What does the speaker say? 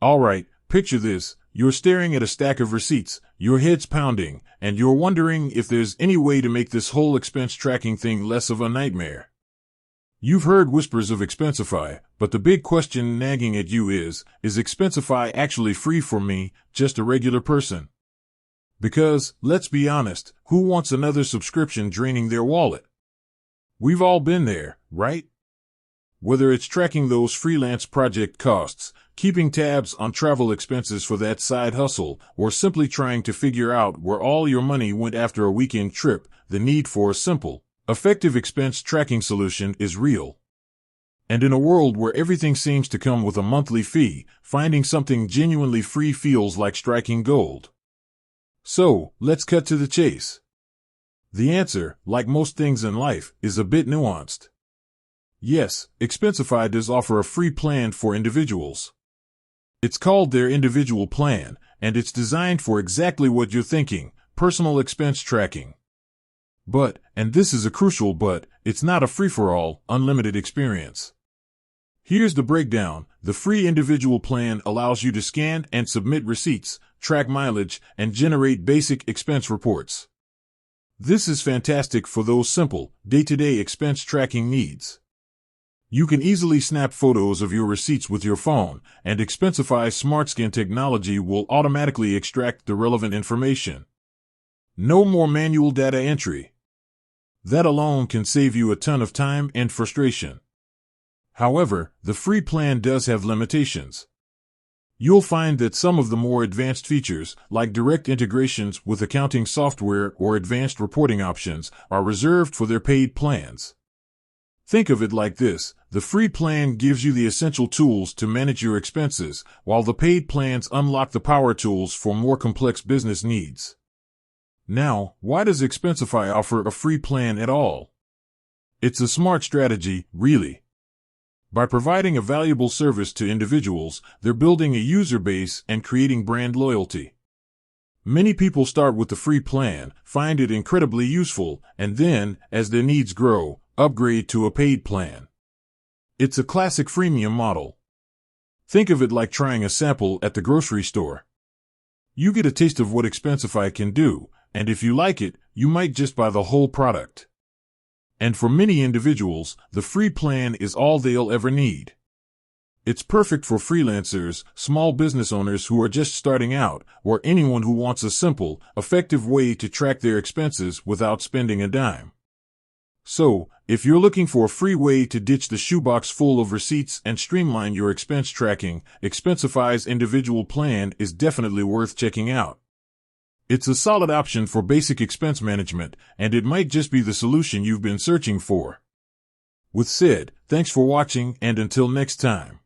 Alright, picture this. You're staring at a stack of receipts, your head's pounding, and you're wondering if there's any way to make this whole expense tracking thing less of a nightmare. You've heard whispers of Expensify, but the big question nagging at you is Expensify actually free for me, just a regular person? Because, let's be honest, who wants another subscription draining their wallet? We've all been there, right? Whether it's tracking those freelance project costs, keeping tabs on travel expenses for that side hustle, or simply trying to figure out where all your money went after a weekend trip, the need for a simple, effective expense tracking solution is real. And in a world where everything seems to come with a monthly fee, finding something genuinely free feels like striking gold. So, let's cut to the chase. The answer, like most things in life, is a bit nuanced. Yes, Expensify does offer a free plan for individuals. It's called their individual plan, and it's designed for exactly what you're thinking, personal expense tracking. But, and this is a crucial but, it's not a free-for-all, unlimited experience. Here's the breakdown. The free individual plan allows you to scan and submit receipts, track mileage, and generate basic expense reports. This is fantastic for those simple, day-to-day expense tracking needs. You can easily snap photos of your receipts with your phone, and Expensify's SmartScan technology will automatically extract the relevant information. No more manual data entry. That alone can save you a ton of time and frustration. However, the free plan does have limitations. You'll find that some of the more advanced features, like direct integrations with accounting software or advanced reporting options, are reserved for their paid plans. Think of it like this. The free plan gives you the essential tools to manage your expenses, while the paid plans unlock the power tools for more complex business needs. Now, why does Expensify offer a free plan at all? It's a smart strategy, really. By providing a valuable service to individuals, they're building a user base and creating brand loyalty. Many people start with the free plan, find it incredibly useful, and then, as their needs grow, upgrade to a paid plan. It's a classic freemium model. Think of it like trying a sample at the grocery store. You get a taste of what Expensify can do, and if you like it, you might just buy the whole product. And for many individuals, the free plan is all they'll ever need. It's perfect for freelancers, small business owners who are just starting out, or anyone who wants a simple, effective way to track their expenses without spending a dime. So, if you're looking for a free way to ditch the shoebox full of receipts and streamline your expense tracking, Expensify's individual plan is definitely worth checking out. It's a solid option for basic expense management, and it might just be the solution you've been searching for. With said, thanks for watching, and until next time.